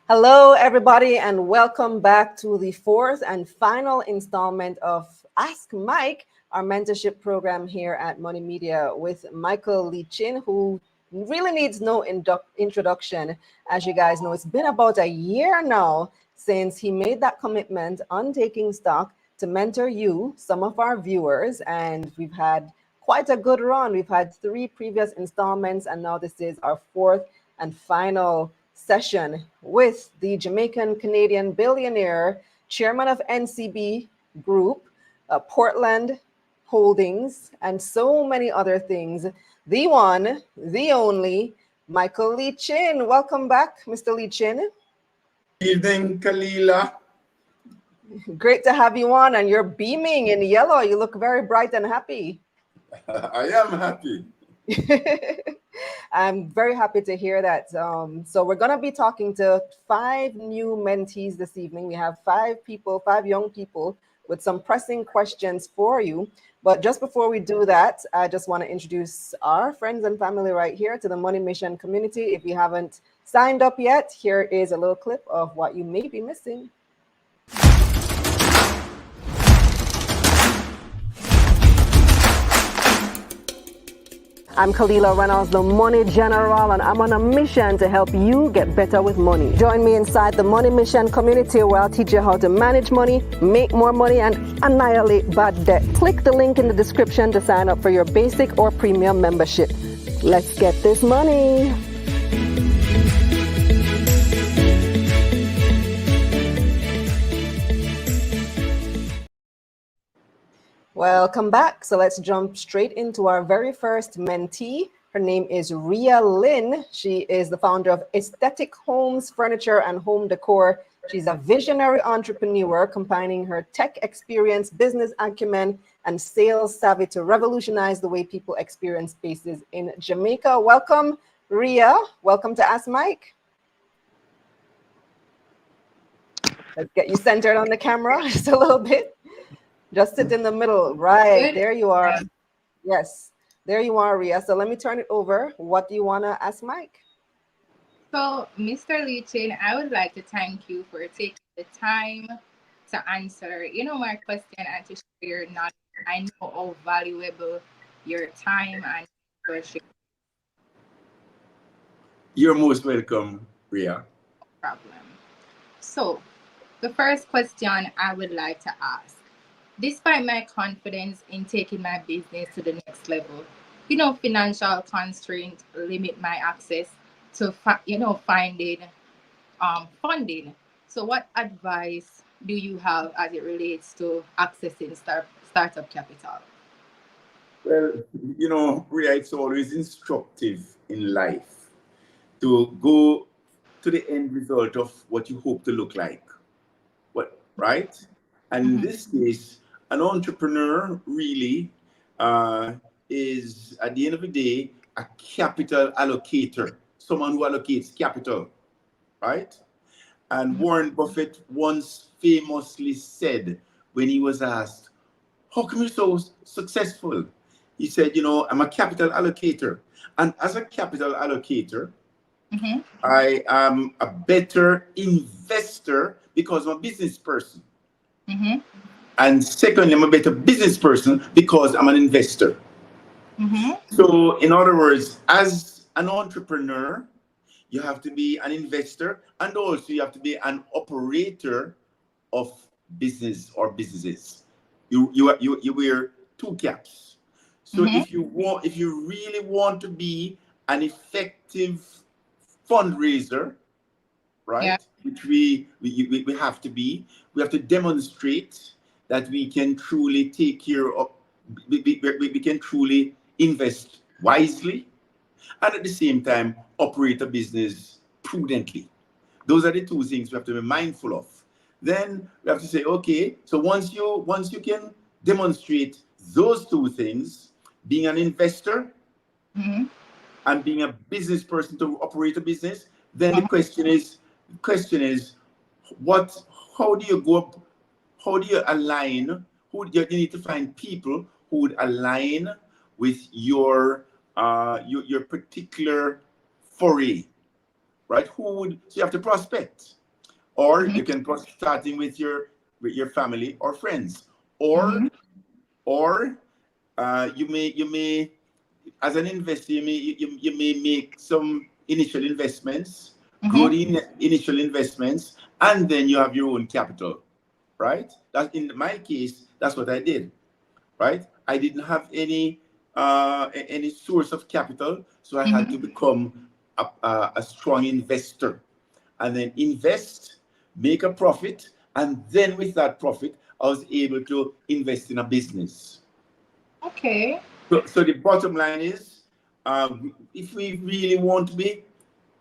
Hello, everybody, and welcome back to the fourth and final installment of Ask Mike, our mentorship program here at Money Media with Michael Lichin, who really needs no introduction. As you guys know, it's been about a year now since he made that commitment on taking stock to mentor you, some of our viewers, and we've had quite a good run. We've had three previous installments, and now this is our fourth and final session with the Jamaican Canadian billionaire, chairman of NCB Group, Portland Holdings, and so many other things. The one, the only, Michael Lichin. Welcome back, Mr. Lichin. Evening, Kalila. Great to have you on, and you're beaming in yellow. You look very bright and happy. I am happy. I'm very happy to hear that. So we're going to be talking to 5 new mentees this evening. We have 5 people, 5 young people with some pressing questions for you. But just before we do that, I just want to introduce our friends and family right here to the Money Mission community. If you haven't signed up yet, here is a little clip of what you may be missing. I'm Kalila Reynolds, the Money General, and I'm on a mission to help you get better with money. Join me inside the Money Mission community where I'll teach you how to manage money, make more money, and annihilate bad debt. Click the link in the description to sign up for your basic or premium membership. Let's get this money. Welcome back. So let's jump straight into our very first mentee. Her name is Ria Lynn. She is the founder of Aesthetic Homes, Furniture, and Home Decor. She's a visionary entrepreneur combining her tech experience, business acumen, and sales savvy to revolutionize the way people experience spaces in Jamaica. Welcome, Ria. Welcome to Ask Mike. Let's get you centered on the camera just a little bit. Just sit in the middle. Right. There you are. Yes. There you are, Ria. So let me turn it over. What do you want to ask Mike? So, Mr. Lichin, I would like to thank you for taking the time to answer, my question and to share your knowledge. I know how valuable your time and worship. You're most welcome, Ria. No problem. So, the first question I would like to ask. Despite my confidence in taking my business to the next level, financial constraints limit my access to, finding funding. So what advice do you have as it relates to accessing startup capital? Well, Ria, it's always instructive in life to go to the end result of what you hope to look like. Right? And in this case, an entrepreneur really is, at the end of the day, a capital allocator, someone who allocates capital, right? And Warren Buffett once famously said when he was asked, how come you're so successful? He said, I'm a capital allocator. And as a capital allocator, I am a better investor because I'm a business person. And secondly, I'm a better business person because I'm an investor. So, in other words, as an entrepreneur, you have to be an investor, and also you have to be an operator of business or businesses. You wear 2 caps. So if you really want to be an effective fundraiser, right? Yeah. Which we have to be. We have to demonstrate that we can truly take care of, we can truly invest wisely, and at the same time operate a business prudently. Those are the 2 things we have to be mindful of. Then we have to say, okay, so once you can demonstrate those 2 things, being an investor and being a business person to operate a business, then the question is, how do you go up, how do you align, you need to find people who would align with your particular foray, right? So you have to prospect, or Mm-hmm. you can starting with your family or friends, Mm-hmm. or you may as an investor you may make some initial investments, grow Mm-hmm. the initial investments, and then you have your own capital, right? That in my case, that's what I did, right? I didn't have any source of capital, so I had Mm-hmm. to become a strong investor, and then invest, make a profit, and then with that profit, I was able to invest in a business. Okay. So the bottom line is, if we really want to be,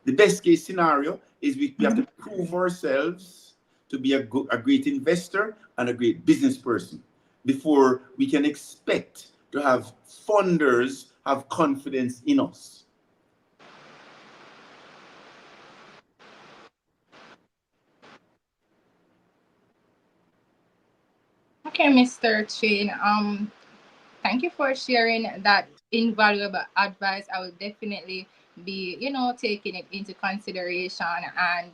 the best case scenario is we have Mm-hmm. to prove ourselves to be a great investor and a great business person before we can expect to have funders have confidence in us. Okay, Mr. Chin. Thank you for sharing that invaluable advice. I will definitely be, taking it into consideration and,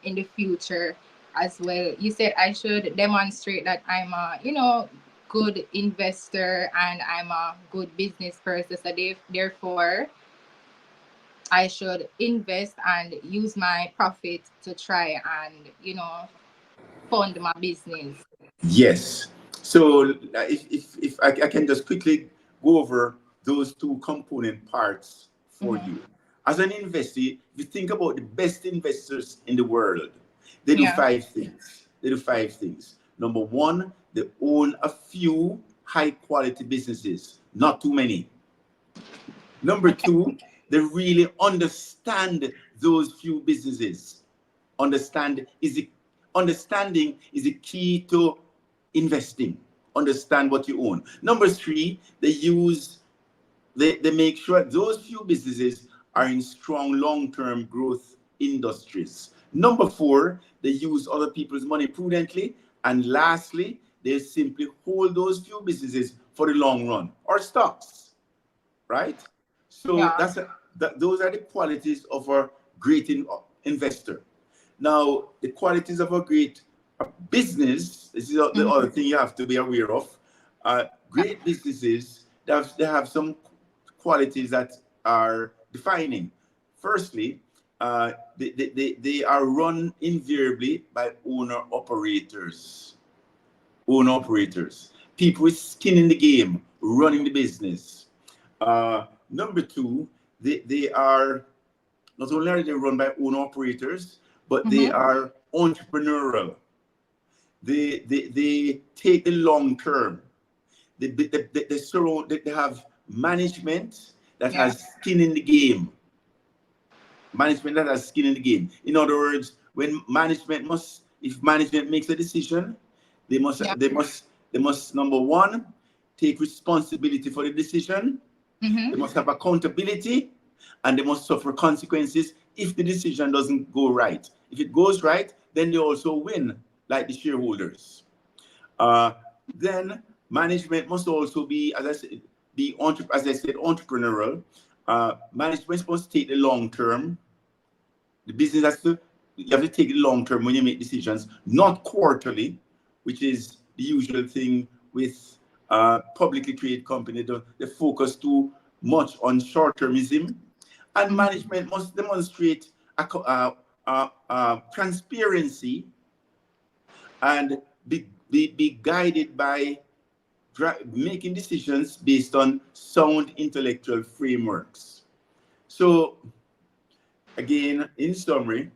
in the future as well. You said I should demonstrate that I'm a, good investor and I'm a good business person. So therefore, I should invest and use my profit to try and, fund my business. Yes. So if I can just quickly go over those two component parts for Mm-hmm. you. As an investor, if you think about the best investors in the world, they do Yeah. five things. They do five things. Number one, they own a few high quality businesses, not too many. Number Okay. two, they really understand those few businesses. Understand is the Understanding is the key to investing. Understand what you own. Number three, they make sure those few businesses are in strong long-term growth industries. Number four, they use other people's money prudently. And lastly, they simply hold those few businesses for the long run or stocks, right? So Yeah. those are the qualities of a great investor. Now, the qualities of a great business, this is the Mm-hmm. other thing you have to be aware of. Great businesses, they have some qualities that are defining. Firstly, they are run invariably by owner operators, people with skin in the game, running the business. Number two, they are not only are they run by owner operators, but they Mm-hmm. are entrepreneurial. They take the long term. They have management that Yeah. has skin in the game. Management that has skin in the game. In other words, if management makes a decision, they must Yeah. they must they must number one take responsibility for the decision. They Mm-hmm. must have accountability, and they must suffer consequences if the decision doesn't go right. If it goes right, then they also win, like the shareholders. Uh, then management must also be, as I said, entrepreneurial. Management must take the long term. The business has to You have to take the long term when you make decisions, not quarterly, which is the usual thing with publicly traded companies. They focus too much on short termism, and Mm-hmm. management must demonstrate transparency and be guided by making decisions based on sound intellectual frameworks. So, again, in summary,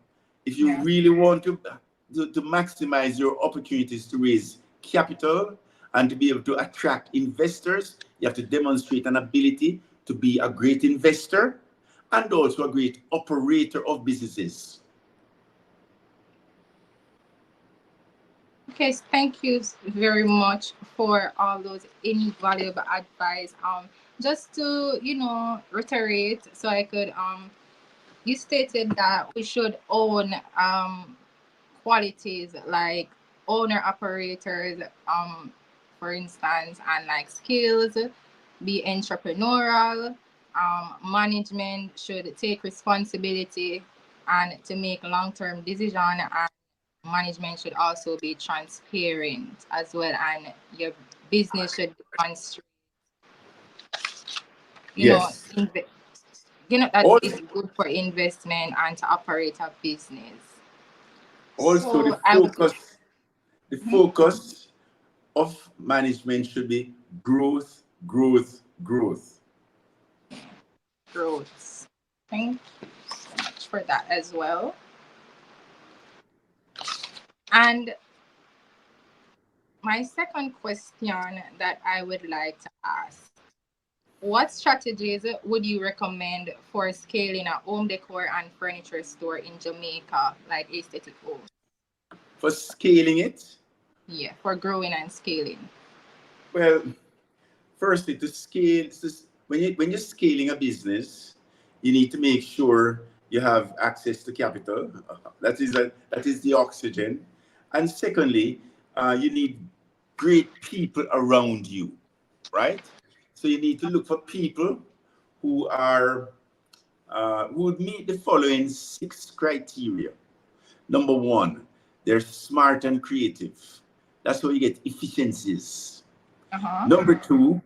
if you Yeah. really want to maximize your opportunities to raise capital and to be able to attract investors, you have to demonstrate an ability to be a great investor and also a great operator of businesses. Okay, thank you very much for all those invaluable advice. Just to reiterate, so I could you stated that we should own qualities like owner operators, for instance, and like skills, be entrepreneurial. Management should take responsibility, and to make long-term decision, and management should also be transparent as well, and your business should demonstrate, you know, Yes. that Also, it's good for investment and to operate a business. also So I would. the Mhm. focus of management should be growth, growth, growth. Growth. Thank you so much for that as well. And my second question that I would like to ask, what strategies would you recommend for scaling a home decor and furniture store in Jamaica, like aesthetic home? For scaling it, Yeah, for growing and scaling. well, firstly, to scale, when you're scaling a business, you need to make sure you have access to capital. That is the oxygen. And secondly, you need great people around you, right? So you need to look for people who are who would meet the following 6 criteria. Number one, they're smart and creative. That's how you get efficiencies. Uh-huh. Number two,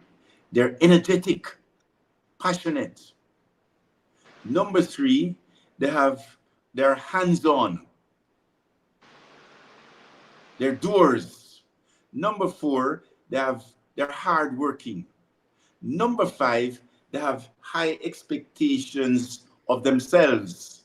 they're energetic, passionate. Number three, they're hands-on, they're doers. Number four, they're hardworking. Number five, they have high expectations of themselves.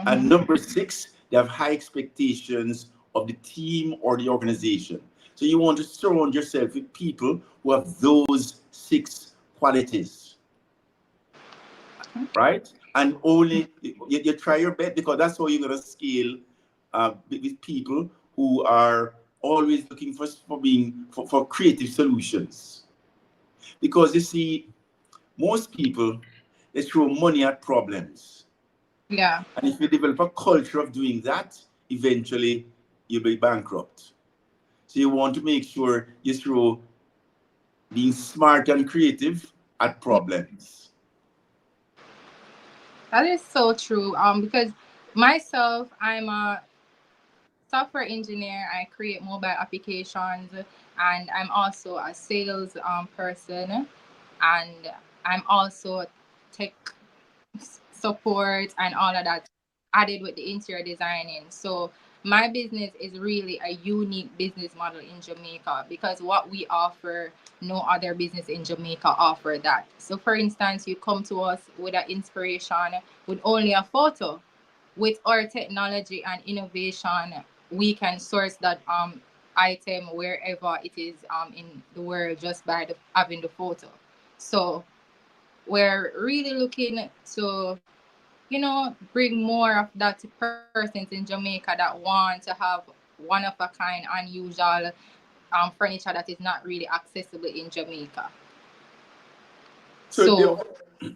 And Mm-hmm. number six, they have high expectations of the team or the organization. So you want to surround yourself with people who have those 6 qualities, right? And only you try your best, because that's how you're going to scale with people who are always looking for creative solutions. Because you see, most people, they throw money at problems. Yeah. And if you develop a culture of doing that, eventually you'll be bankrupt. So you want to make sure you throw being smart and creative at problems. That is so true. Because myself, I'm a software engineer. I create mobile applications, and I'm also a sales person, and I'm also tech support and all of that added with the interior designing. So my business is really a unique business model in Jamaica, because what we offer, no other business in Jamaica offer that. So for instance, you come to us with an inspiration with only a photo. With our technology and innovation, we can source that item wherever it is in the world, just by having the photo. So we're really looking to, bring more of that to persons in Jamaica that want to have one of a kind, unusual furniture that is not really accessible in Jamaica. So So the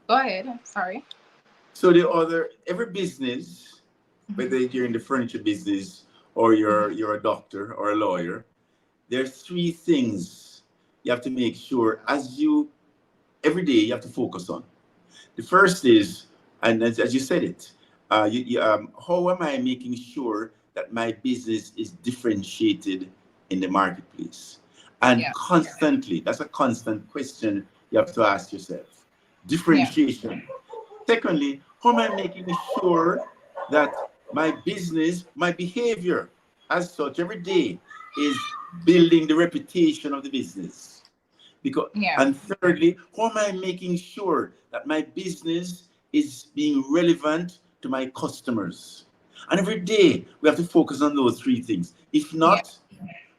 go ahead. Sorry. every business, whether you're in the furniture business or you're a doctor or a lawyer, there's 3 things you have to make sure every day you have to focus on. The first is, and as you said it, how am I making sure that my business is differentiated in the marketplace? And Yeah. constantly, that's a constant question you have to ask yourself. Yeah. Differentiation. Secondly, how am I making sure that my business, my behavior as such every day is building the reputation of the business? Because, Yeah. and thirdly, how am I making sure that my business is being relevant to my customers? And every day we have to focus on those 3 things. If Yeah. not,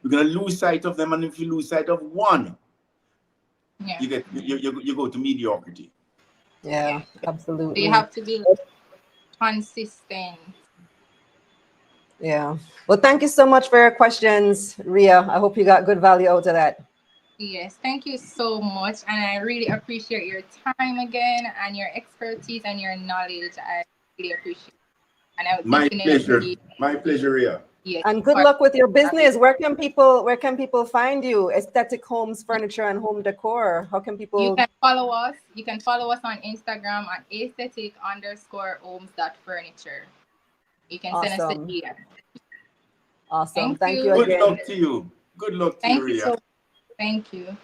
we're going to lose sight of them. And if you lose sight of one, Yeah. you go to mediocrity. Yeah, Yeah. So you absolutely. have to be consistent. Yeah. Well, thank you so much for your questions, Ria. I hope you got good value out of that. Yes, thank you so much. And I really appreciate your time again and your expertise and your knowledge. I really appreciate it. And I would My pleasure. definitely, My pleasure, Ria. Yeah. And good luck with your business. Where can people find you? Aesthetic Homes, Furniture and Home Decor. How can You people? can follow us. You can follow us on Instagram at aesthetic_homes.furniture. You can send us the Awesome. DM. Awesome. Thank Thank you you. Good again. luck to you. Good luck to you, Thank you Ria. so. Thank you.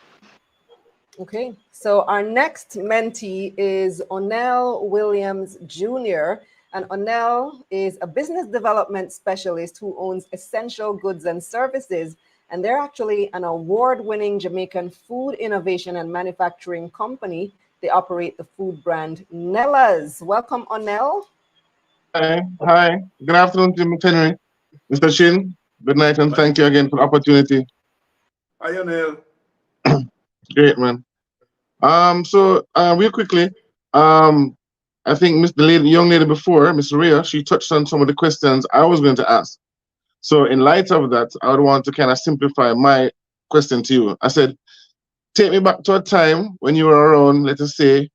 Okay, so our next mentee is Onel Williams Jr. And Onel is a business development specialist who owns Essential Goods and Services. And they're actually an award-winning Jamaican food innovation and manufacturing company. They operate the food brand Nella's. Welcome, Onel. Hi. Good afternoon, Henry. Mr. Shin, good night, and thank you again for the opportunity. Hi, Anel. Great, man. Real quickly, I think young lady before, Miss Ria, she touched on some of the questions I was going to ask. So, in light of that, I would want to kind of simplify my question to you. I said, take me back to a time when you were around, let us say,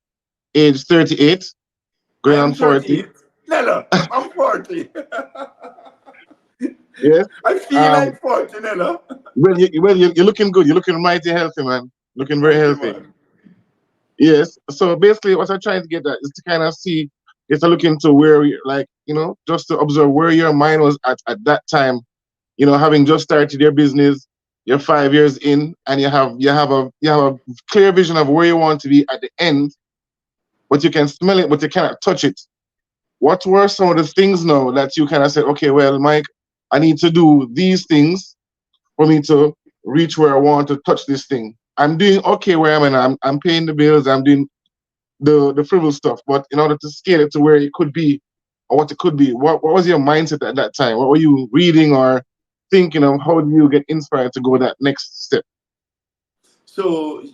age 38, I going am on 40. 38. Nella, I'm 40. Yes. I feel like 40, Nella. You're looking good. You're looking mighty healthy, man. Looking very Thank you, healthy. man. Yes. So basically, what I'm trying to get at is to kind of see, is to look into where, just to observe where your mind was at that time. Having just started your business, you're 5 years in, and you have a clear vision of where you want to be at the end, but you can smell it, but you cannot touch it. What were some of the things now that you kind of said, okay, well, Mike, I need to do these things for me to reach where I want to touch this thing. I'm doing okay where I'm at. I'm paying the bills. I'm doing the frivolous stuff. But in order to scale it to where it could be, or what it could be, what was your mindset at that time? What were you reading or thinking of? How do you get inspired to go that next step? So,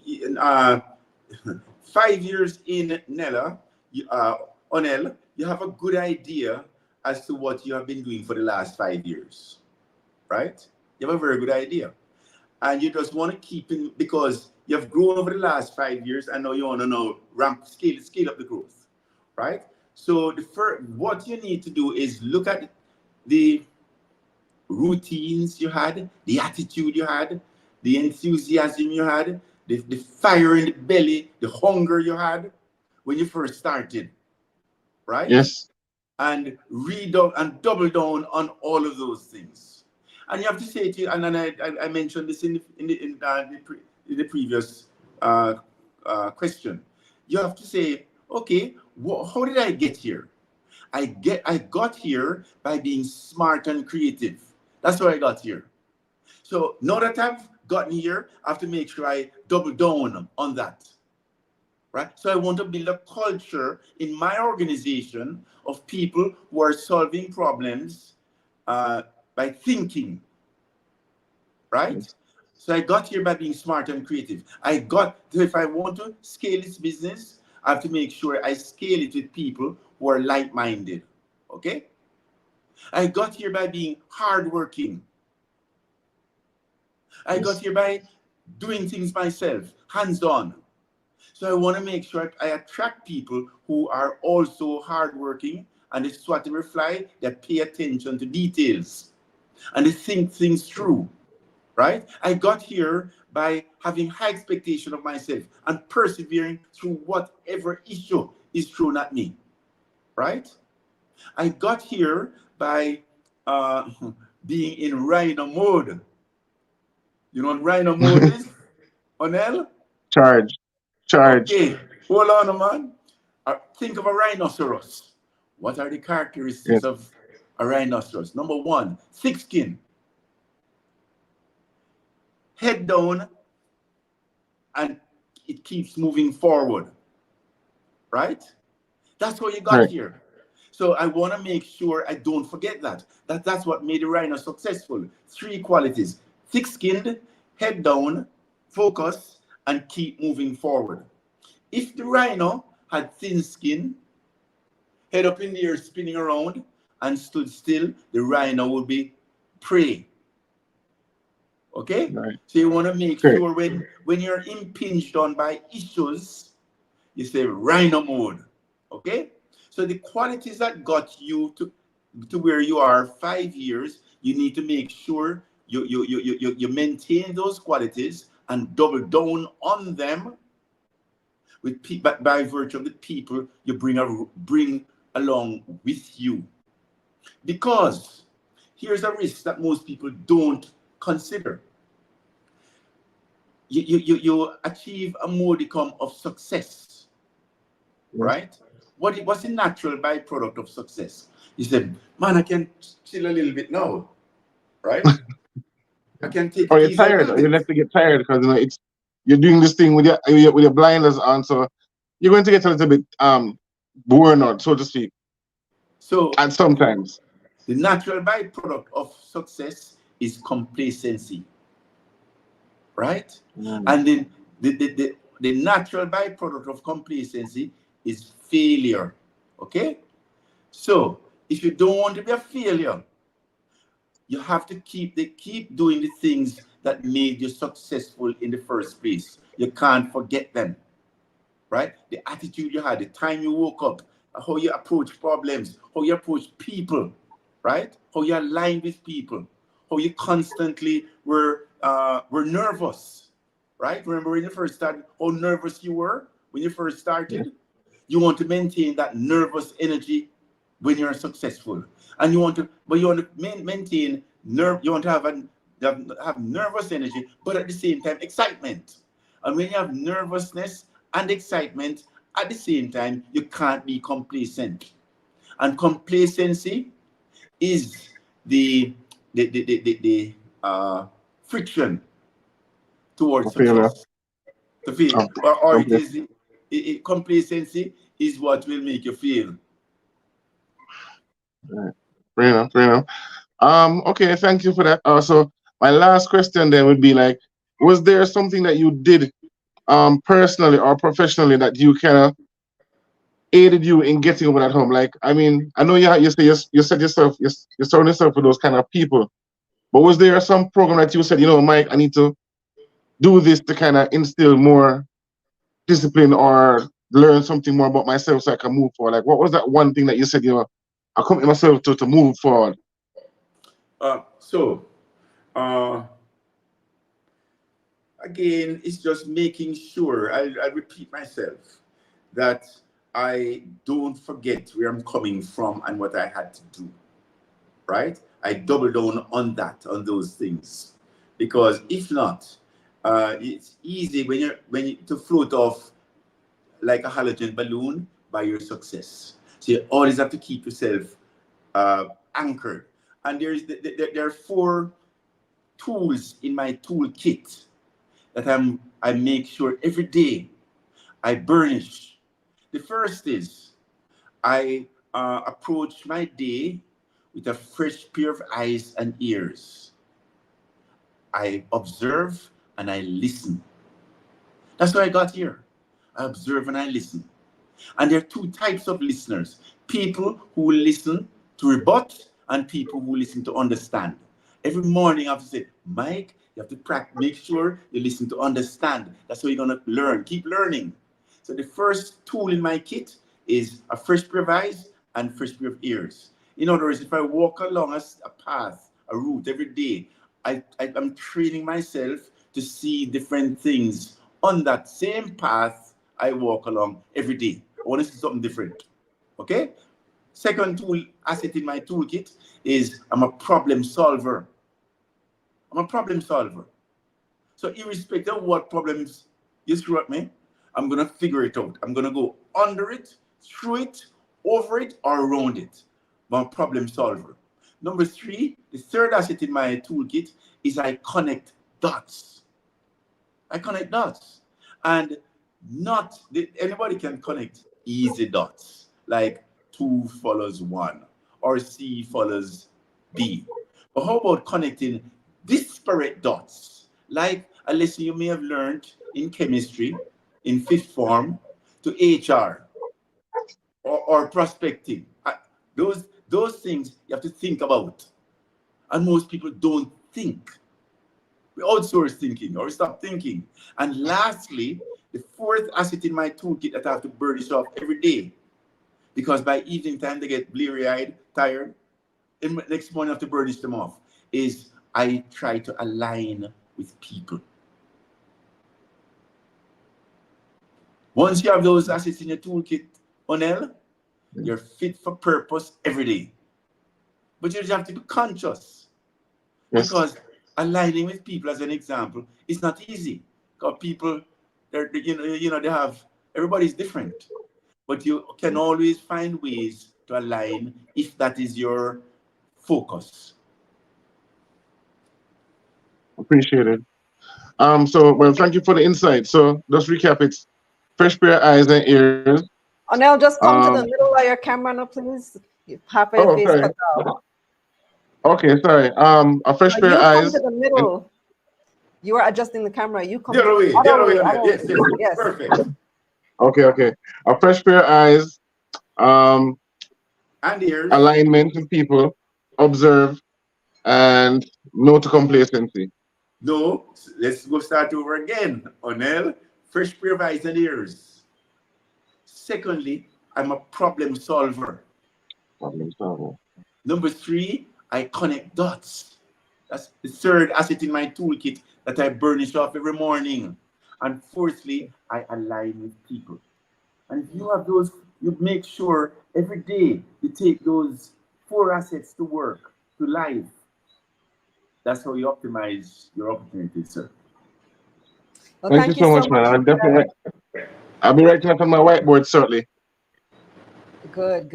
5 years in, Nella, Onel, you have a good idea as to what you have been doing for the last 5 years, right? You have a very good idea. And you just want to keep in, because you have grown over the last 5 years, and now you want to scale up the growth, right? So what you need to do is look at the routines you had, the attitude you had, the enthusiasm you had, the fire in the belly, the hunger you had when you first started, right? Yes. And read up and double down on all of those things. And you have to say to you, and then I mentioned this in the previous question. You have to say, okay, how did I get here? I got here by being smart and creative. That's where I got here. So now that I've gotten here, I have to make sure I double down on that. Right? So I want to build a culture in my organization of people who are solving problems by thinking. Right? Yes. So I got here by being smart and creative. If I want to scale this business, I have to make sure I scale it with people who are like-minded. Okay? I got here by being hardworking. I got Yes. here by doing things myself, hands-on. So I want to make sure I attract people who are also hardworking, and it's what they reflect, that pay attention to details and they think things through, right? I got here by having high expectation of myself and persevering through whatever issue is thrown at me, right? I got here by being in rhino mode. You know what rhino mode is, Onel? Charge. Charge. Okay, hold on, man. Think of a rhinoceros. What are the characteristics Yes. of a rhinoceros? Number one, thick skin, head down, and it keeps moving forward, right? That's what you got Right. here. So I want to make sure I don't forget that. That's what made the rhino successful. Three qualities: thick-skinned, head down, focus, and keep moving forward. If the rhino had thin skin, head up in the air, spinning around, and stood still, the rhino would be prey. Okay? Right. So you want to make Great. sure when you're impinged on by issues, you say rhino mode. Okay? So the qualities that got you to where you are 5 years, you need to make sure you maintain those qualities and double down on them with by virtue of the people you bring along with you. Because here's a risk that most people don't consider. You achieve a modicum of success, right? What's the natural byproduct of success? You said, man, I can chill a little bit now, right? I can take Or it you're easy a tired, little or you bit. like to get tired because you're doing this thing with your blinders on, so you're going to get a little bit worn out, so to speak. So And sometimes. the natural byproduct of success is complacency, right? And then the natural byproduct of complacency is failure. Okay? So if you don't want to be a failure, you have to keep doing the things that made you successful in the first place. You can't forget them, right? The attitude you had, the time you woke up, how you approach problems, how you approach people, right? How you align with people, how you constantly were nervous, right? Remember when you first started, how nervous you were when you first started? You want to maintain that nervous energy when you're successful, and you want to maintain you want to have nervous energy, but at the same time excitement. And when you have nervousness and excitement at the same time, you can't be complacent. And complacency is the friction towards Failure. success. To fail, Oh, or it okay. is complacency is what will make you fail. Fair enough, fair enough. Okay, thank you for that. So my last question then would be like, was there something that you did personally or professionally that you kind of aided you in getting over that home? Like, I mean, I know you say you said yourself you surround yourself with those kind of people, but was there some program that you said, you know, Mike, I need to do this to kind of instill more discipline or learn something more about myself so I can move forward? Like, what was that one thing that you said, you know, I commit myself to move forward? So again, it's just making sure, I repeat myself, that I don't forget where I'm coming from and what I had to do, right? I double down on on those things. Because if not, it's easy when you to float off like a halogen balloon by your success. So you always have to keep yourself anchored. And there are 4 tools in my toolkit that I make sure every day I burnish. The first is I approach my day with a fresh pair of eyes and ears. I observe and I listen. That's why I got here. I observe and I listen. And there are 2 types of listeners: people who listen to rebut and people who listen to understand. Every morning I have to say, Mike, you have to practice, make sure you listen to understand. That's how you're going to learn. Keep learning. So the first tool in my kit is a fresh pair of eyes and fresh pair of ears. In other words, if I walk along a path, a route every day, I'm training myself to see different things on that same path I walk along every day. I want to see something different. Okay? Second tool asset in my toolkit is I'm a problem solver. I'm a problem solver. So irrespective of what problems you throw at me, I'm going to figure it out. I'm going to go under it, through it, over it, or around it. I'm a problem solver. Number 3, the third asset in my toolkit is I connect dots. I connect dots. And anybody can connect easy dots, like 2 follows 1 or C follows B. But how about connecting disparate dots, like a lesson you may have learned in chemistry in 5th form to HR or prospecting? Those things you have to think about. And most people don't think. We outsource thinking or stop thinking. And lastly, the 4th asset in my toolkit that I have to burnish off every day, because by evening time they get bleary-eyed, tired, and next morning I have to burnish them off, is I try to align with people. Once you have those assets in your toolkit, Onel, you're fit for purpose every day. But you just have to be conscious. Yes. Because aligning with people, as an example, is not easy. Because people, they have, everybody's different. But you can always find ways to align if that is your focus. Appreciate it. Well, thank you for the insight. So just recap it. Fresh pair of eyes and ears. Onel, just come to the Um, middle of your camera now, please. Half of your oh, face sorry. cut out. Okay, sorry. A fresh pair of You come eyes. to the middle. You are adjusting the camera. You come The other way, the other way, other Onel. Yes, yes, yes. perfect. Okay. A fresh pair of eyes. And ears. Alignment with people. Observe. And no to complacency. No, let's go start over again. Onel, fresh pair of eyes and ears. Secondly, I'm a problem solver. Problem solver. Number 3, I connect dots. That's the third asset in my toolkit that I burnish off every morning. And fourthly, I align with people. And if you have those, you make sure every day you take those 4 assets to work, to life. That's how you optimize your opportunities, sir. Well, Thank you so much, man. I'll be writing up on my whiteboard shortly. Good.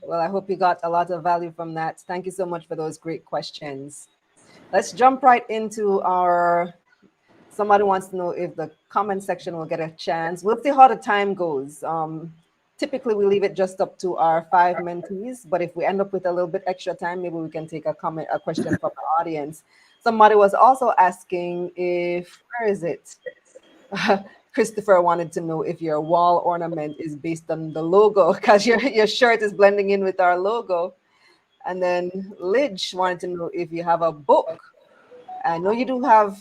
Well, I hope you got a lot of value from that. Thank you so much for those great questions. Let's jump right into somebody wants to know if the comment section will get a chance. We'll see how the time goes. Typically, we leave it just up to our 5 mentees, but if we end up with a little bit extra time, maybe we can take a question from the audience. Somebody was also asking where is it? Christopher wanted to know if your wall ornament is based on the logo, because your shirt is blending in with our logo. And then Lidge wanted to know if you have a book. I know you do have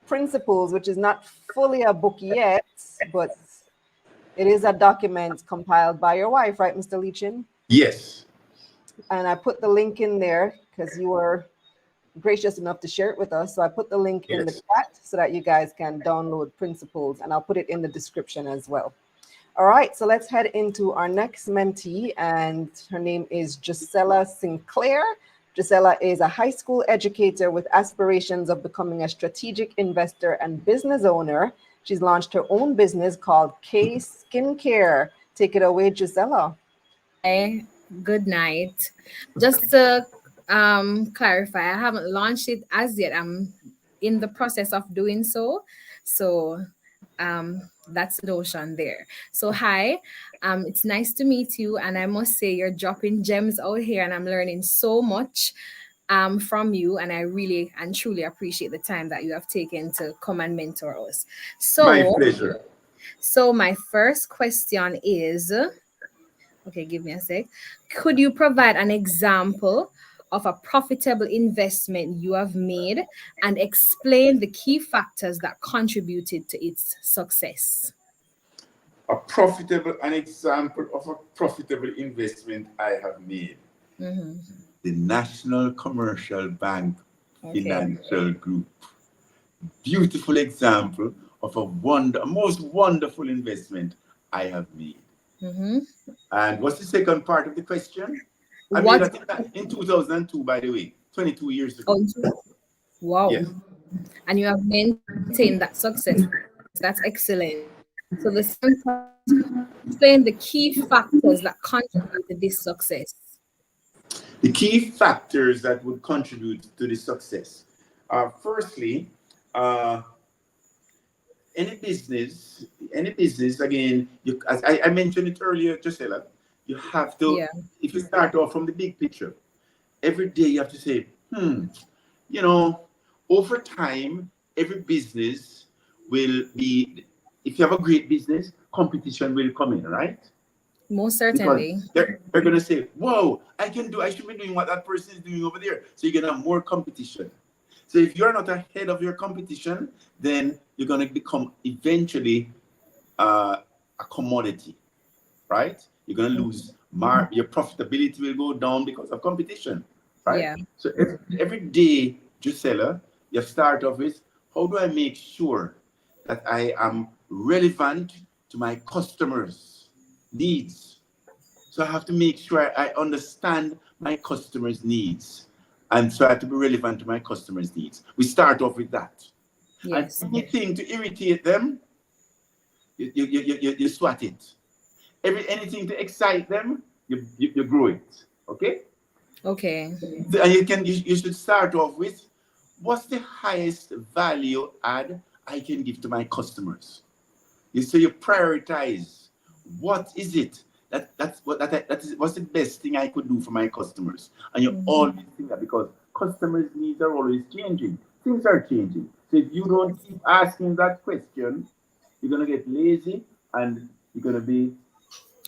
Principles, which is not fully a book yet, but it is a document compiled by your wife, right, Mr. Leachin? Yes. And I put the link in there because you were gracious enough to share it with us. So I put the link in the chat so that you guys can download Principles, and I'll put it in the description as well. All right, so let's head into our next mentee, and her name is Gisela Sinclair. Gisela is a high school educator with aspirations of becoming a strategic investor and business owner. She's launched her own business called K Skincare. Take it away, Gisela. Hi, good night. Just to clarify, I haven't launched it as yet. I'm in the process of doing so. So that's the notion there. So hi, it's nice to meet you, and I must say you're dropping gems out here, and I'm learning so much from you, and I really and truly appreciate the time that you have taken to come and mentor us. So my pleasure. So my first question is, okay, give me a sec. Could you provide an example of a profitable investment you have made and explain the key factors that contributed to its success? An example of a profitable investment I have made. Mm-hmm. The National Commercial Bank Financial Group. Beautiful example of a most wonderful investment I have made. Mm-hmm. And what's the second part of the question? I made that in 2002, by the way, 22 years ago. Oh, wow. Yes. And you have maintained that success. That's excellent. So the second part, explain the key factors that contribute to this success. The key factors that would contribute to the success. Firstly, any business, again, as I mentioned it earlier, Gisela, you have to, if you start off from the big picture, every day you have to say, over time, every business will be, if you have a great business, competition will come in, right? Most certainly. Because they're going to say, whoa, I should be doing what that person is doing over there. So you're going to have more competition. So if you're not ahead of your competition, then you're going to become eventually a commodity, right? You're going to lose your profitability will go down because of competition, right? Yeah. So every day Gisela, you start off with, how do I make sure that I am relevant to my customers' needs? So I have to make sure I understand my customers' needs. And so I have to be relevant to my customers' needs. We start off with that. And Yes. anything to irritate them, you swat it. Anything to excite them, you grow it. Okay? Okay. And you should start off with, what's the highest value add I can give to my customers? So you prioritize, what is it what's the best thing I could do for my customers? And you always think that, because customers' needs are always changing. Things are changing. So if you don't keep asking that question, you're gonna get lazy, and you're gonna be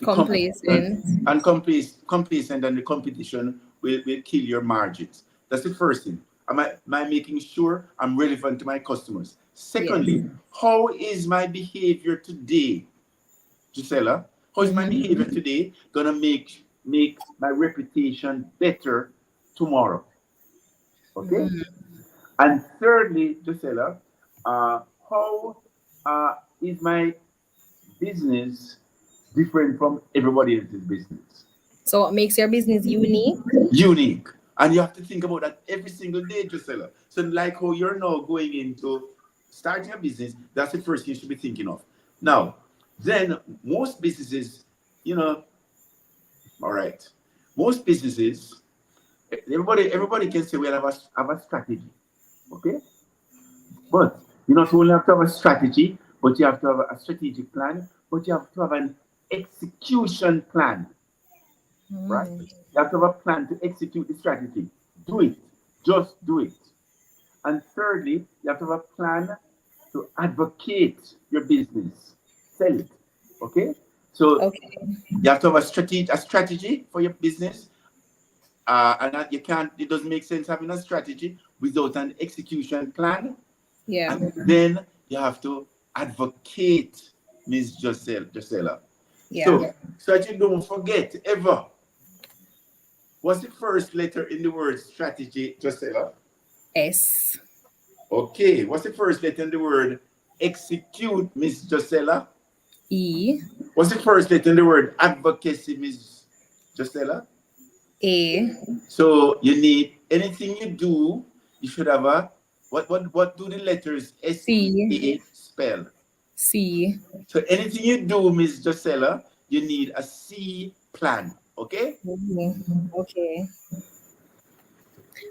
Complacent. and complacent, and the competition will kill your margins. That's the first thing. Am I making sure I'm relevant to my customers? Secondly, how is my behavior today, Gisela? How is my behavior today gonna make my reputation better tomorrow? Okay. And thirdly, Gisela, how is my business different from everybody else's business? So what makes your business unique? Unique. And you have to think about that every single day, Gisela. So like how you're now going into starting a business, that's the first thing you should be thinking of. Now, then most businesses, all right, most businesses, everybody can say, well, I have a strategy. Okay? But you not only have to have a strategy, but you have to have a strategic plan, but you have to have an execution plan. Right? You have to have a plan to execute the strategy. Do it. Just do it. And thirdly, you have to have a plan to advocate your business. Sell it. Okay? So you have to have a strategy for your business. And that it doesn't make sense having a strategy without an execution plan. Yeah. And then you have to advocate, Ms. Gisela. Yeah. So that you don't forget ever. What's the first letter in the word strategy, Gisela? S. Okay. What's the first letter in the word execute, Miss Gisela? E. What's the first letter in the word advocacy, Miss Gisela? A. So you need, anything you do, you should have a, what do the letters S-E spell? C. So anything you do, Miss Gisela, you need a C plan. Okay? Okay.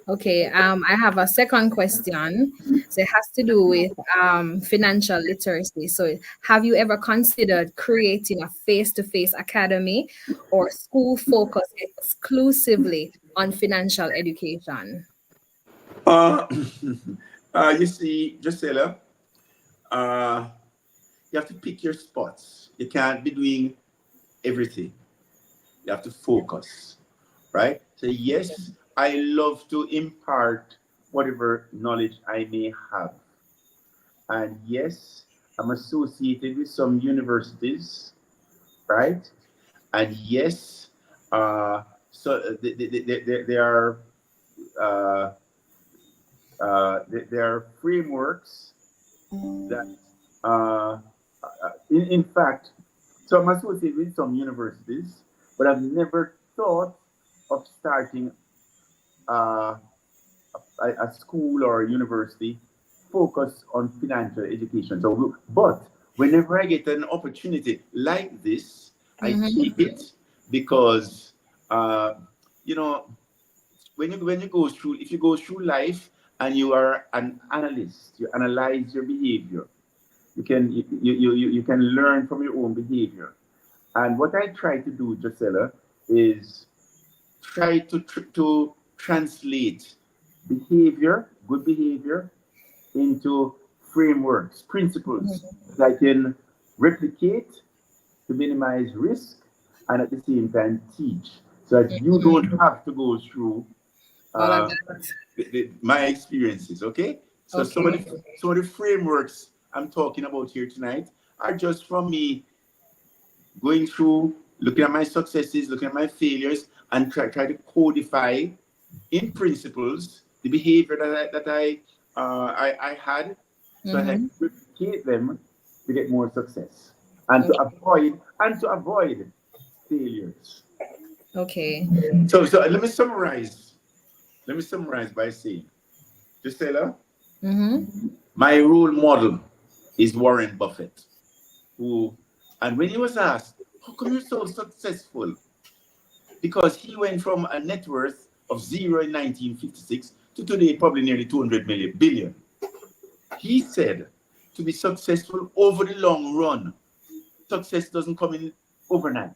Okay. I have a second question. So it has to do with financial literacy. So have you ever considered creating a face-to-face academy or school focused exclusively on financial education? You see, Gisela, you have to pick your spots. You can't be doing everything. You have to focus, right? So yes, I love to impart whatever knowledge I may have. And yes, I'm associated with some universities, right? And yes, so there are there are frameworks that, in fact, so I'm associated with some universities, but I've never thought of starting a school or a university focused on financial education. So, but whenever I get an opportunity like this, I take it, because when you go through, if you go through life and you are an analyst, you analyze your behavior. You can learn from your own behavior. And what I try to do, Gisela, is try to translate good behavior, into frameworks, principles that I can replicate to minimize risk, and at the same time teach, so that you don't have to go through All of that. my experiences. Okay, so some of the frameworks I'm talking about here tonight are just from me going through, looking at my successes, looking at my failures, and try to codify in principles the behavior that I had, so I had to replicate them to get more success and to avoid failures. Okay. So let me summarize. Let me summarize by saying, Gisela, my role model is Warren Buffett, who, and when he was asked, how come you're so successful? Because he went from a net worth of zero in 1956 to today probably nearly 200 billion. He said, to be successful over the long run, success doesn't come in overnight.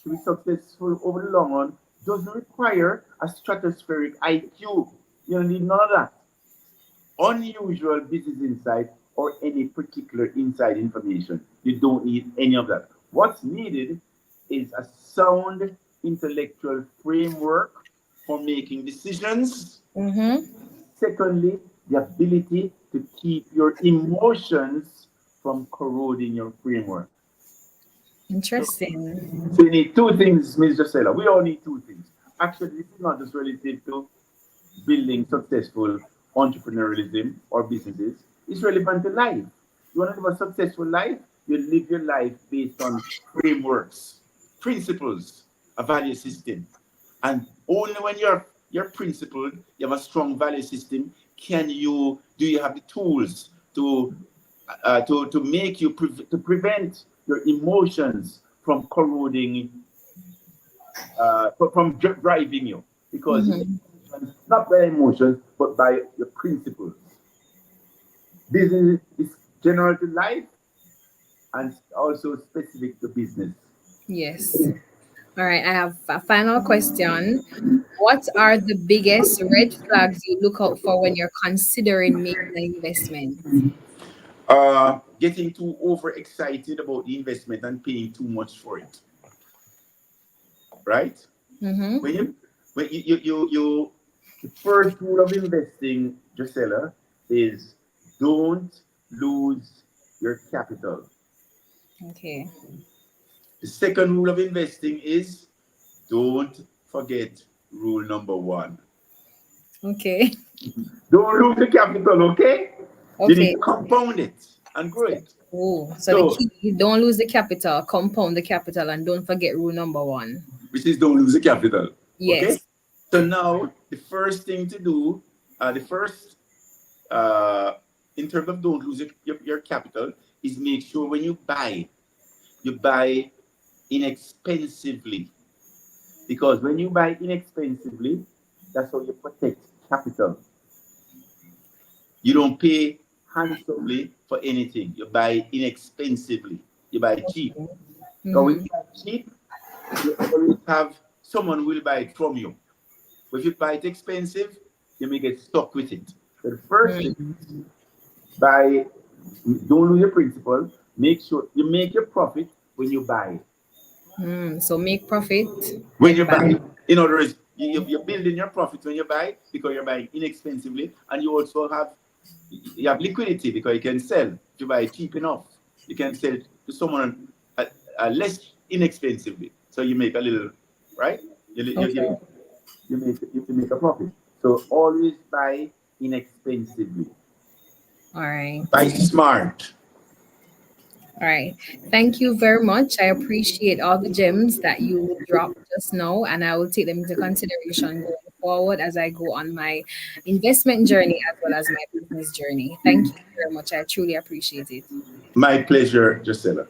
To be successful over the long run doesn't require a stratospheric IQ. You don't need none of that. Unusual business insight or any particular inside information. You don't need any of that. What's needed is a sound intellectual framework for making decisions. Secondly, the ability to keep your emotions from corroding your framework. Interesting. So you need two things, Mr. Seller. We all need two things. Actually, this is not just relative to building successful entrepreneurialism or businesses. It's relevant to life. You want to live a successful life? You live your life based on frameworks, principles, a value system. And only when you're principled, you have a strong value system, do you have the tools to make you to prevent your emotions from corroding, from driving you, because not by emotions but by your principles. Business is general to life and also specific to business. Yes. All right. I have a final question. What are the biggest red flags you look out for when you're considering making an investment? Getting too overexcited about the investment and paying too much for it. Right? When you the first rule of investing, Gisela, is don't lose your capital. Okay. The second rule of investing is don't forget rule number 1. Okay. Don't lose the capital, okay? You need Okay. to compound it and grow it. Oh, so the key, don't lose the capital, compound the capital, and don't forget rule number 1. Which is don't lose the capital. Yes. Okay? So now the first thing to do, in terms of don't lose your capital, is make sure when you buy inexpensively. Because when you buy inexpensively, that's how you protect capital. You don't pay handsomely for anything. You buy inexpensively. You buy cheap. Because when you buy cheap, you always have someone who will buy it from you. But if you buy it expensive, you may get stuck with it. So the first thing, don't lose your principle. Make sure you make your profit when you buy. So make profit When you buy. In other words, you're building your profit when you buy because you're buying inexpensively, and you also have liquidity because you can sell. If you buy cheap enough, you can sell to someone less inexpensively. So you make a little, right? You make a profit. So always buy inexpensively. All right. Buy smart. All right. Thank you very much. I appreciate all the gems that you dropped just now, and I will take them into consideration going forward as I go on my investment journey as well as my business journey. Thank you very much. I truly appreciate it. My pleasure, Gisela.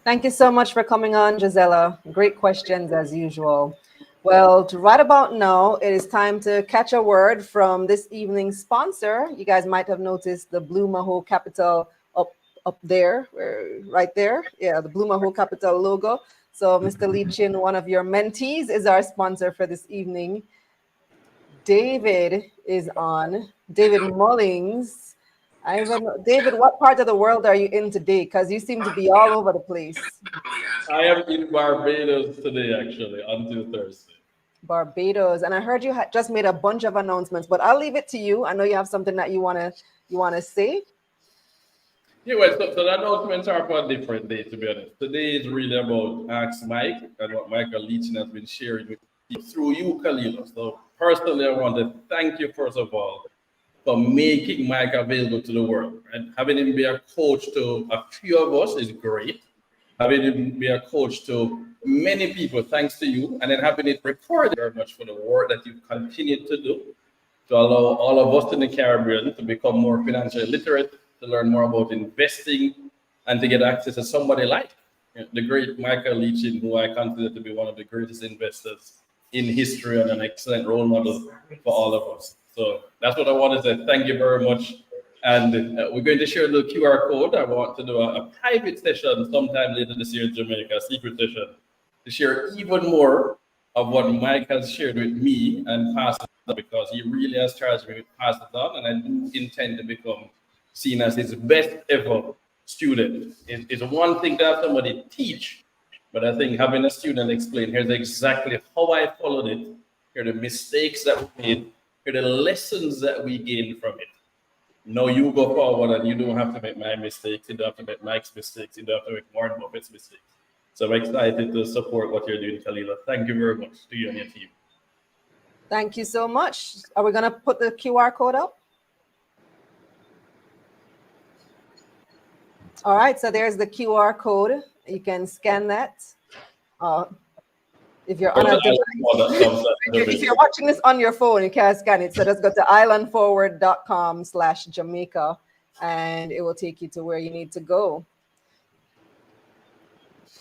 Thank you so much for coming on, Gisela. Great questions as usual. Well, right about now, it is time to catch a word from this evening's sponsor. You guys might have noticed the Blue Maho Capital up there, right there. Yeah, the Blue Maho Capital logo. So Mr. Lee Chin, one of your mentees, is our sponsor for this evening. David is on. David Mullings. David, what part of the world are you in today? Because you seem to be all over the place. I am in Barbados today, actually, until Thursday. Barbados, and I heard you just made a bunch of announcements, but I'll leave it to you. I know you have something that you wanna say. Yeah, well, so the announcements are for a different day, to be honest. Today is really about Ask Mike and what Michael Leachin has been sharing with through you, Kalila. So personally, I want to thank you, first of all, for making Mike available to the world. Right? Having him be a coach to a few of us is great. Having him be a coach to many people, thanks to you, and then having it recorded very much for the work that you continue to do to allow all of us in the Caribbean to become more financially literate, to learn more about investing, and to get access to somebody like the great Michael Leachin, who I consider to be one of the greatest investors in history and an excellent role model for all of us. So that's what I wanted to say. Thank you very much. And we're going to share the QR code. I want to do a private session sometime later this year in Jamaica, a secret session, to share even more of what Mike has shared with me and pass it on, because he really has charged me to pass it on, and I do intend to become seen as his best ever student. It's one thing to have somebody teach, but I think having a student explain, here's exactly how I followed it, here are the mistakes that we made, here are the lessons that we gained from it. Now you go forward and you don't have to make my mistakes, you don't have to make Mike's mistakes, you don't have to make Warren Buffett's mistakes. So I'm excited to support what you're doing, Kalila. Thank you very much to you and your team. Thank you so much. Are we going to put the QR code up? All right, so there's the QR code. You can scan that. If you're on a device, if you're watching this on your phone, you can't scan it. So just go to islandforward.com/Jamaica, and it will take you to where you need to go.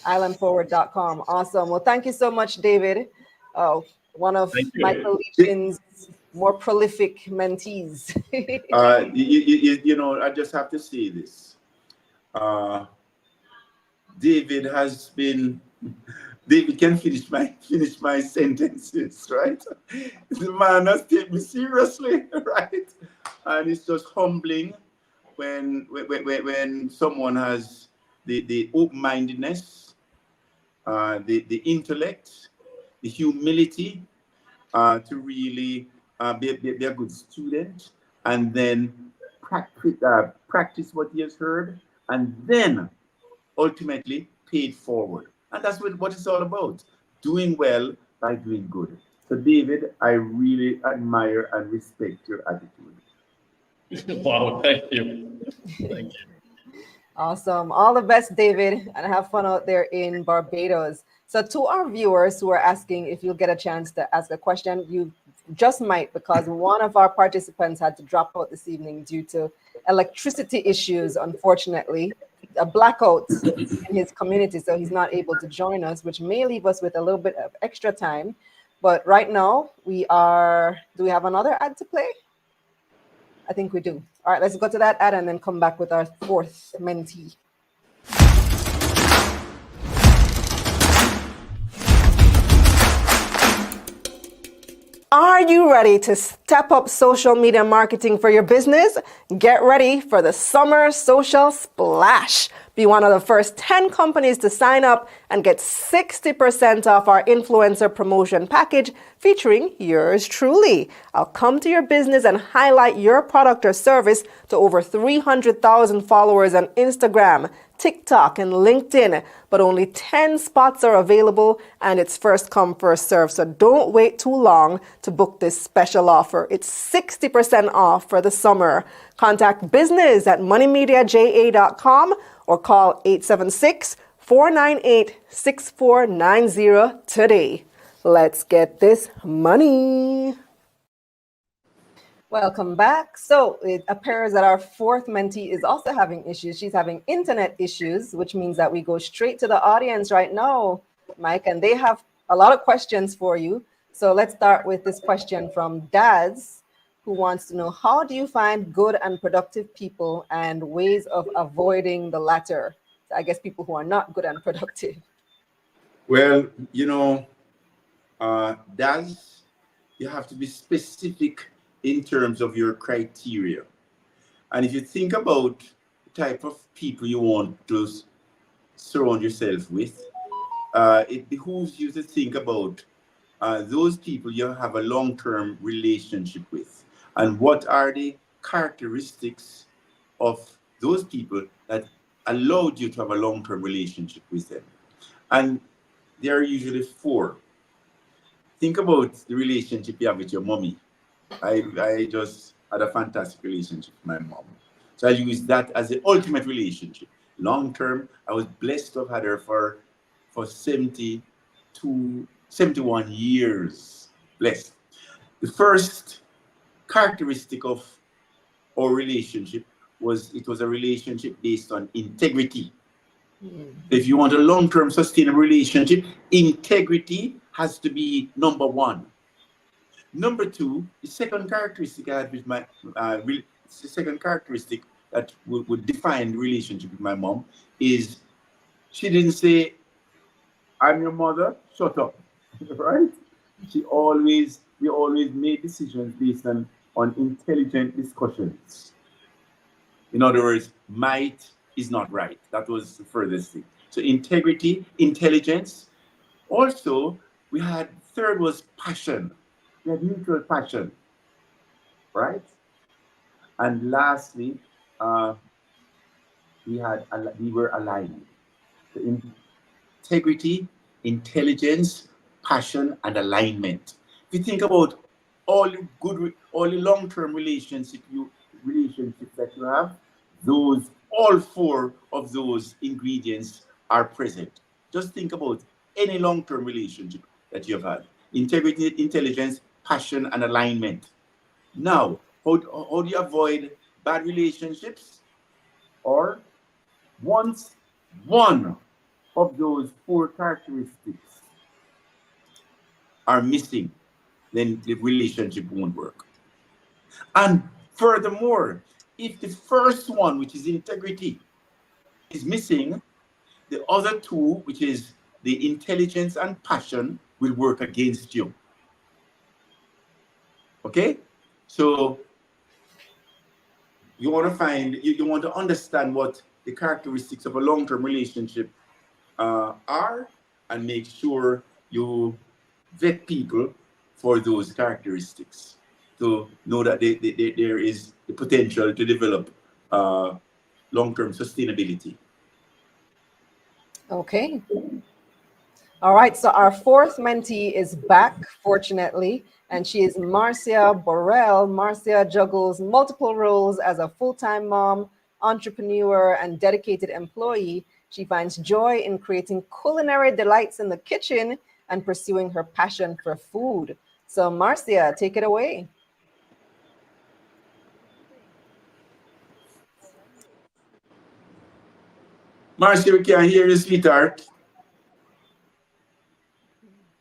Islandforward.com. Awesome. Well, thank you so much, David. One of Michael Leachin's more prolific mentees. You know, I just have to say this. David has been. David can finish my sentences, right? The man has taken me seriously, right? And it's just humbling when someone has the open-mindedness, the intellect, the humility to really be a good student, and then practice what he has heard, and then ultimately pay it forward. And that's what it's all about, doing well by doing good. So David, I really admire and respect your attitude. Wow, thank you. Thank you. Awesome. All the best, David, and have fun out there in Barbados. So to our viewers who are asking if you'll get a chance to ask a question, you just might, because one of our participants had to drop out this evening due to electricity issues, unfortunately. A blackout in his community, so he's not able to join us, which may leave us with a little bit of extra time. But right now do we have another ad to play? I think we do. All right, let's go to that ad and then come back with our fourth mentee. Are you ready to step up social media marketing for your business? Get ready for the Summer Social Splash. Be one of the first 10 companies to sign up and get 60% off our influencer promotion package featuring yours truly. I'll come to your business and highlight your product or service to over 300,000 followers on Instagram, TikTok, and LinkedIn, but only 10 spots are available and it's first come, first serve. So don't wait too long to book this special offer. It's 60% off for the summer. Contact business@moneymediaja.com or call 876-498-6490 today. Let's get this money. Welcome back. So it appears that our fourth mentee is also having issues. She's having internet issues, which means that we go straight to the audience right now, Mike, and they have a lot of questions for you. So let's start with this question from Daz, who wants to know, how do you find good and productive people and ways of avoiding the latter? So I guess people who are not good and productive. Well, you know, Daz, you have to be specific in terms of your criteria. And if you think about the type of people you want to surround yourself with, it behooves you to think about those people you have a long-term relationship with. And what are the characteristics of those people that allowed you to have a long-term relationship with them? And there are usually four. think about the relationship you have with your mommy. I just had a fantastic relationship with my mom. So I use that as the ultimate relationship. Long term, I was blessed to have had her for 72, 71 years. Blessed. The first characteristic of our relationship was it was a relationship based on integrity. If you want a long-term sustainable relationship, integrity has to be number one. Number two, the second characteristic I had with my the second characteristic that would define the relationship with my mom is she didn't say, "I'm your mother, shut up," right? We always made decisions based on intelligent discussions. In other words, might is not right. That was the furthest thing. So integrity, intelligence. Also, we had third was passion. We had mutual passion, right? And lastly, we were aligned. So integrity, intelligence, passion, and alignment. If you think about all the long-term relationships that you have, all four of those ingredients are present. Just think about any long-term relationship that you've had: integrity, intelligence, passion, and alignment. Now, how do you avoid bad relationships? Or once one of those four characteristics are missing, then the relationship won't work. And furthermore, if the first one, which is integrity, is missing, the other two, which is the intelligence and passion, will work against you. Okay? So you want to understand what the characteristics of a long-term relationship are, and make sure you vet people for those characteristics to know that there is the potential to develop long-term sustainability. Okay. All right. So our fourth mentee is back, fortunately, and she is Marcia Borrell. Marcia juggles multiple roles as a full-time mom, entrepreneur, and dedicated employee. She finds joy in creating culinary delights in the kitchen and pursuing her passion for food. So Marcia, take it away. Marcia, we can hear you, sweetheart.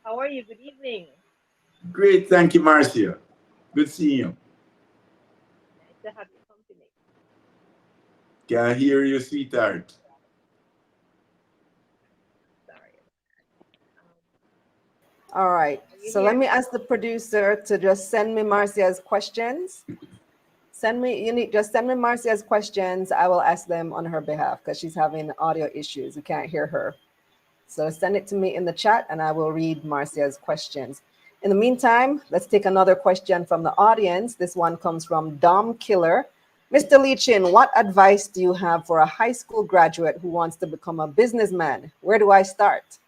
How are you? Good evening. Great, thank you, Marcia. Good seeing you. Nice to have your company. Can hear you, sweetheart. Sorry. All right. So here? let me ask the producer to just send me Marcia's questions. Just send me Marcia's questions. I will ask them on her behalf because she's having audio issues. We can't hear her. So send it to me in the chat and I will read Marcia's questions. In the meantime, let's take another question from the audience. This one comes from Dom Killer. Mr. Lichin, what advice do you have for a high school graduate who wants to become a businessman? Where do I start?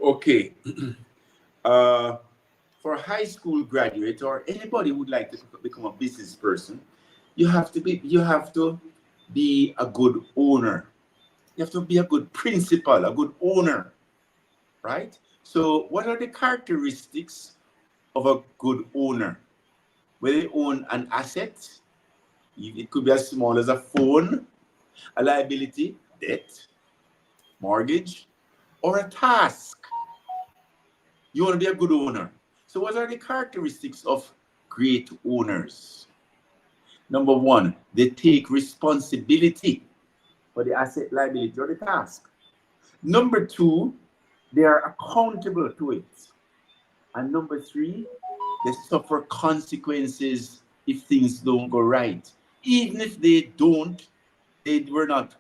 Okay. For a high school graduate or anybody who would like to become a business person, you have to be a good owner. You have to be a good principal, a good owner, right? So what are the characteristics of a good owner? Whether they own an asset, it could be as small as a phone, a liability, debt, mortgage, or a task. You want to be a good owner. So what are the characteristics of great owners? Number one, they take responsibility for the asset, liability, or the task. Number two, they are accountable to it. And number three, they suffer consequences if things don't go right. Even if they were not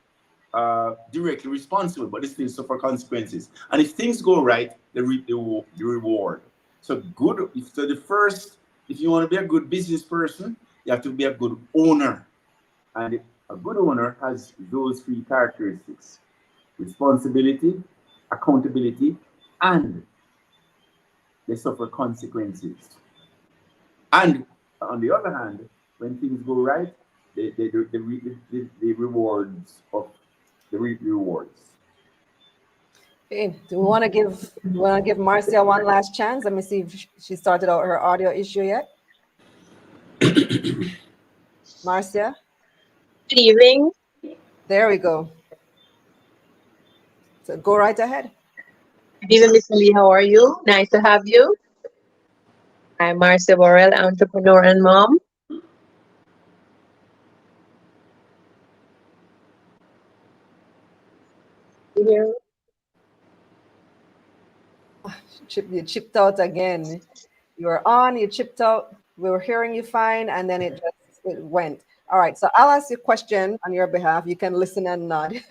directly responsible, but they still suffer consequences. And if things go right, they reap the reward. So if you want to be a good business person, you have to be a good owner. And a good owner has those three characteristics: responsibility, accountability, and they suffer consequences. And on the other hand, when things go right, the rewards of the rewards. Okay. Do we want to give Marcia one last chance? Let me see if she started out her audio issue yet. Marcia, Good evening. there we go. So go right ahead. Good evening, Miss Lee. How are you? Nice to have you. I'm Marcia Borrell, entrepreneur and mom. You hear me? You chipped out again. You were on, you chipped out. We were hearing you fine, and then it went. All right, so I'll ask you a question on your behalf. You can listen and nod.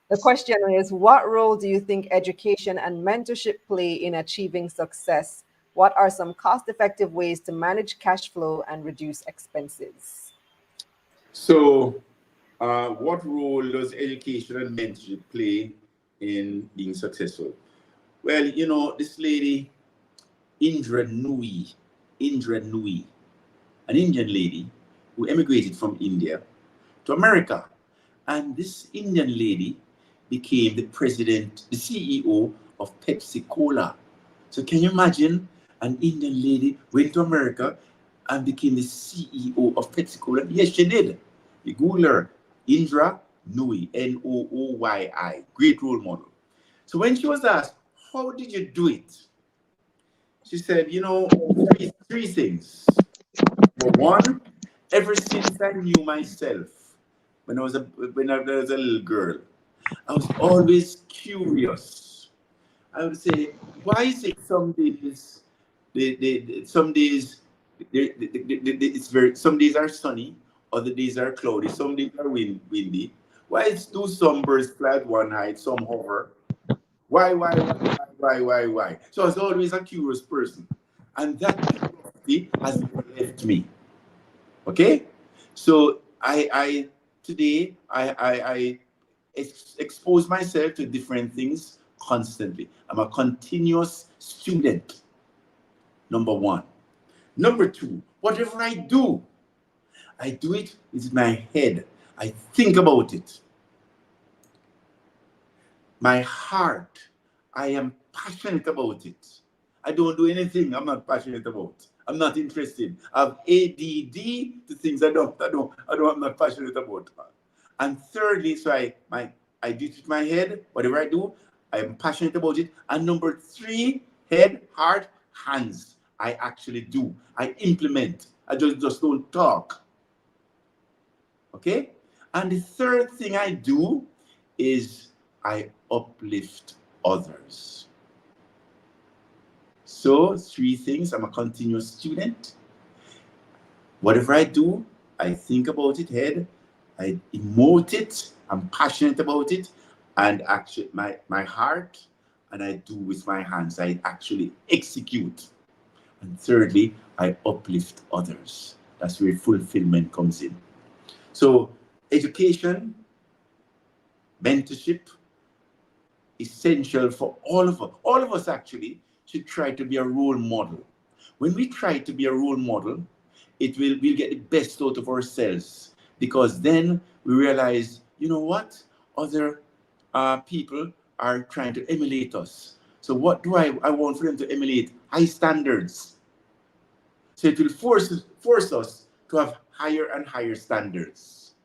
The question is, what role do you think education and mentorship play in achieving success? What are some cost-effective ways to manage cash flow and reduce expenses? So, what role does education and mentorship play in being successful? Well, you know, this lady, Indra Nui, an Indian lady who emigrated from India to America. And this Indian lady became the president, the CEO of Pepsi Cola. So can you imagine an Indian lady went to America and became the CEO of Pepsi Cola? Yes, she did. You Google her, Indra Nooyi, Nooyi. Great role model. So when she was asked, how did you do it? She said, you know, three things. Number one, ever since I knew myself, when I was a little girl, I was always curious. I would say, why is it some days, some days are sunny, other days are cloudy, some days are windy. Why do some birds fly at one height, some hover? Why? So I was always a curious person, and that curiosity has never left me. Okay, so I today I expose myself to different things constantly. I'm a continuous student. Number one. Number two, whatever I do it with my head. I think about it. My heart, I am passionate about it. I don't do anything I'm not passionate about. I'm not interested. I have ADD to things I'm not passionate about. And thirdly, so I do it with my head. Whatever I do, I am passionate about it. And number three, head, heart, hands. I actually do. I implement. I just don't talk. Okay? And the third thing I do is I uplift others. So, three things. I'm a continuous student. Whatever I do, I think about it, head. I emote it. I'm passionate about it. And actually, my heart, and I do with my hands. I actually execute. And thirdly, I uplift others. That's where fulfillment comes in. So, education, mentorship, essential for all of us. All of us actually should try to be a role model. When we try to be a role model, we'll get the best out of ourselves, because then we realize, you know what, other people are trying to emulate us. So what do I want for them to emulate? High standards. So it will force us to have higher and higher standards.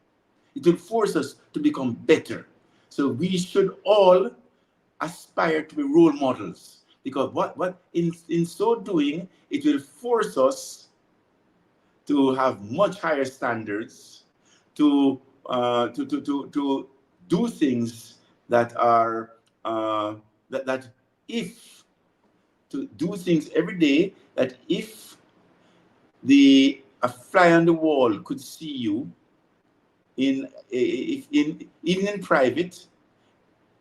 It will force us to become better. So we should all aspire to be role models, because what in so doing, it will force us to have much higher standards, to do things that are that if to do things every day, that if a fly on the wall could see you even in private,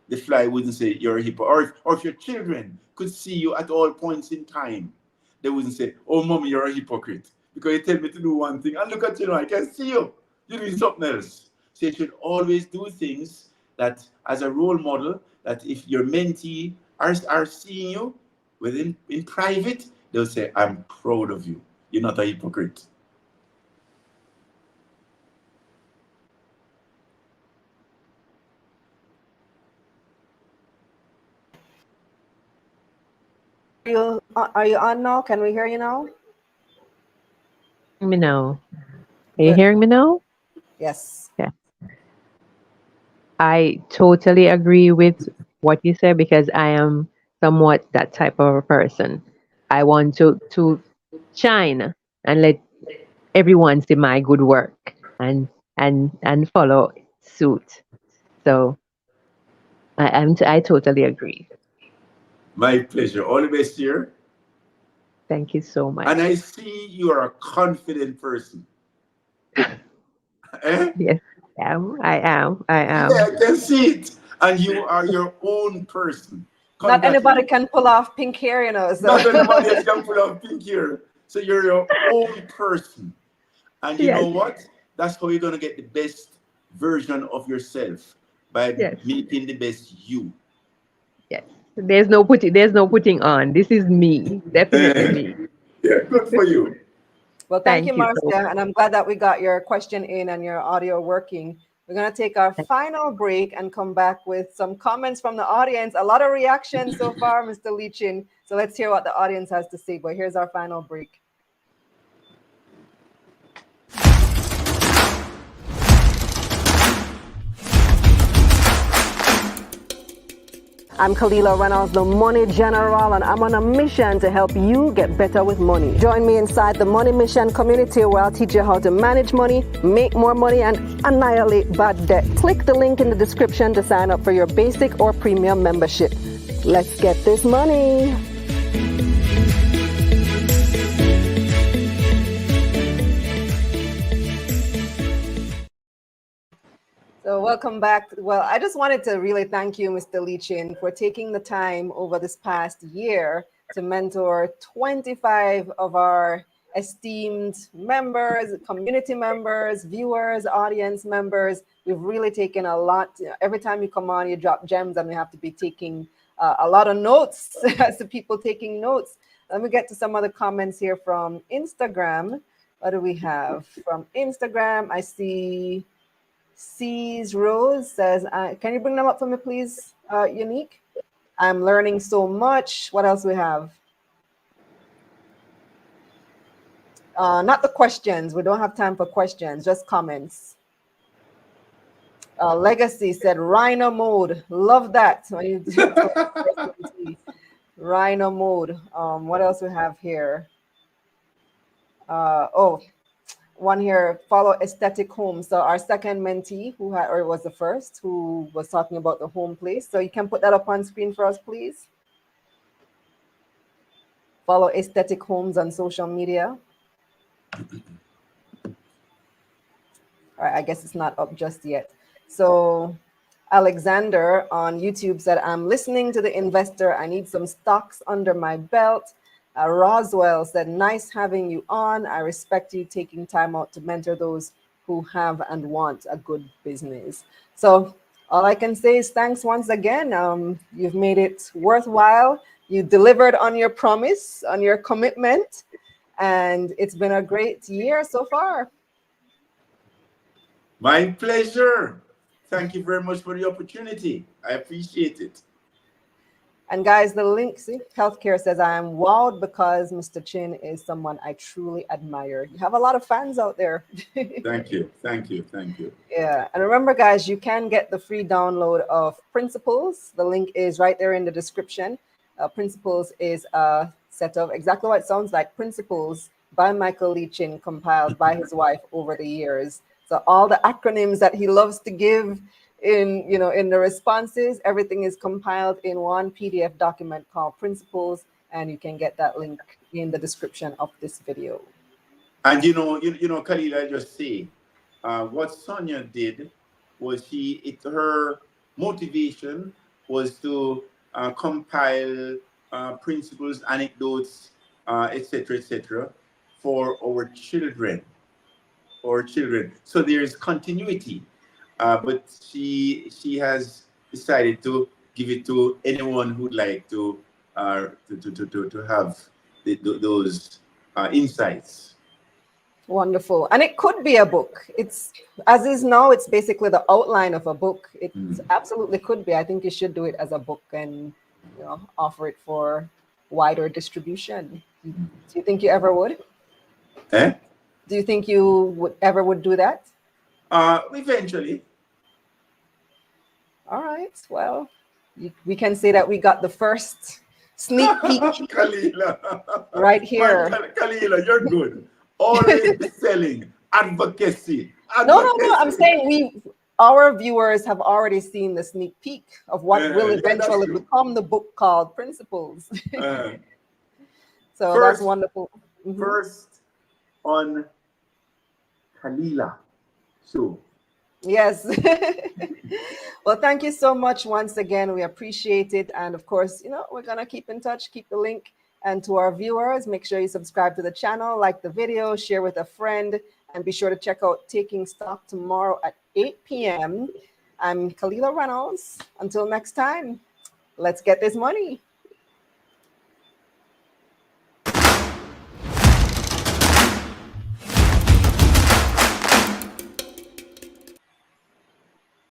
the fly wouldn't say you're a hippo. Or if your children could see you at all points in time, they wouldn't say, oh, mommy, you're a hypocrite, because you tell me to do one thing, and look at you now, I can see you. You're doing something else. So you should always do things that, as a role model, that if your mentee are seeing you, in private, they'll say, I'm proud of you. You're not a hypocrite. Are you on now? Can we hear you now? Hear me now. Are you Good. hearing me now? Yes. Yeah. I totally agree with what you said because I am somewhat that type of a person. I want to shine and let everyone see my good work and follow suit. So I totally agree. My pleasure. All the best here. Thank you so And much. I see you are a confident person. Eh? Yes, I am. I am. I Yeah, am. I can see it. And you are your own person. Not anybody Congratulations. can pull off pink hair, you know. So Not anybody else can pull out pink here. So you're your own person. And you know Yes. what? That's how you're going to get the best version of yourself, by Yes. making the best you. Yes. There's no putting on. This is me. Definitely Eh, me. yeah, good for you. well, thank you, Thank you so Marcia, and I'm glad that we got your question in and your audio working. We're going to take our much. final break and come back with some comments from the audience. A lot of reactions so far, Mr. Leachin. So let's hear what the audience has to say. But here's our final break. I'm Kalila Reynolds, the Money General, and I'm on a mission to help you get better with money. Join me inside the Money Mission community where I'll teach you how to manage money, make more money, and annihilate bad debt. Click the link in the description to sign up for your basic or premium membership. Let's get this money. So welcome back. Well, I just wanted to really thank you, Mr. Leachin, for taking the time over this past year to mentor 25 of our esteemed members, community members, viewers, audience members. We've really taken a lot. Every time you come on, you drop gems, and we have to be taking a lot of notes as the people taking notes. Let me get to some of the comments here from Instagram. What do we have from Instagram? I see C's Rose says, can you bring them up for me, please, Unique? I'm learning so much. What else we have? Not the questions. We don't have time for questions, just comments. Legacy said, Rhino mode. Love that. When you Rhino mode. What else we have here? One here, follow aesthetic home. So our second mentee who had, or was the first, who was talking about the home place. So you can put that up on screen for us, please. Follow aesthetic homes on social media. All right, I guess it's not up just yet. So Alexander on YouTube said, I'm listening to the investor. I need some stocks under my belt. Roswell said, nice having you on. I respect you taking time out to mentor those who have and want a good business. So all I can say is thanks once again. You've made it worthwhile. You delivered on your promise, on your commitment, and it's been a great year so far. My pleasure. Thank you very much for the opportunity. I appreciate it. And guys, the link, see, healthcare says, I am wowed because Mr. Chin is someone I truly admire. You have a lot of fans out there. Thank you. Thank you. Thank you. Yeah. And remember, guys, you can get the free download of Principles. The link is right there in the description. Principles is a set of exactly what it sounds like, Principles by Michael Leachin, compiled by his wife over the years. So all the acronyms that he loves to give in the responses, everything is compiled in one PDF document called Principles, and you can get that link in the description of this video. And Khalil, I just say, what Sonia did was her motivation was to compile principles, anecdotes, etc., for our children. So there is continuity, but she has decided to give it to anyone who'd like to to have those insights. Wonderful. And it could be a book. It's as is now, it's basically the outline of a book. It absolutely could be. I think you should do it as a book and offer it for wider distribution. Do you think you ever would? Eh? Do you think you would do that? Eventually. All right. Well, we can say that we got the first sneak peek Kalila. right here. Man, Kalila, you're good. Always selling, advocacy. No. I'm saying our viewers have already seen the sneak peek of what will eventually become the book called Principles. So that's wonderful. First on Kalila show. Yes. Well, thank you so much once again. We appreciate it. And of course, we're going to keep in touch, keep the link. And to our viewers, make sure you subscribe to the channel, like the video, share with a friend, and be sure to check out Taking Stock tomorrow at 8 p.m. I'm Kalila Reynolds. Until next time, let's get this money.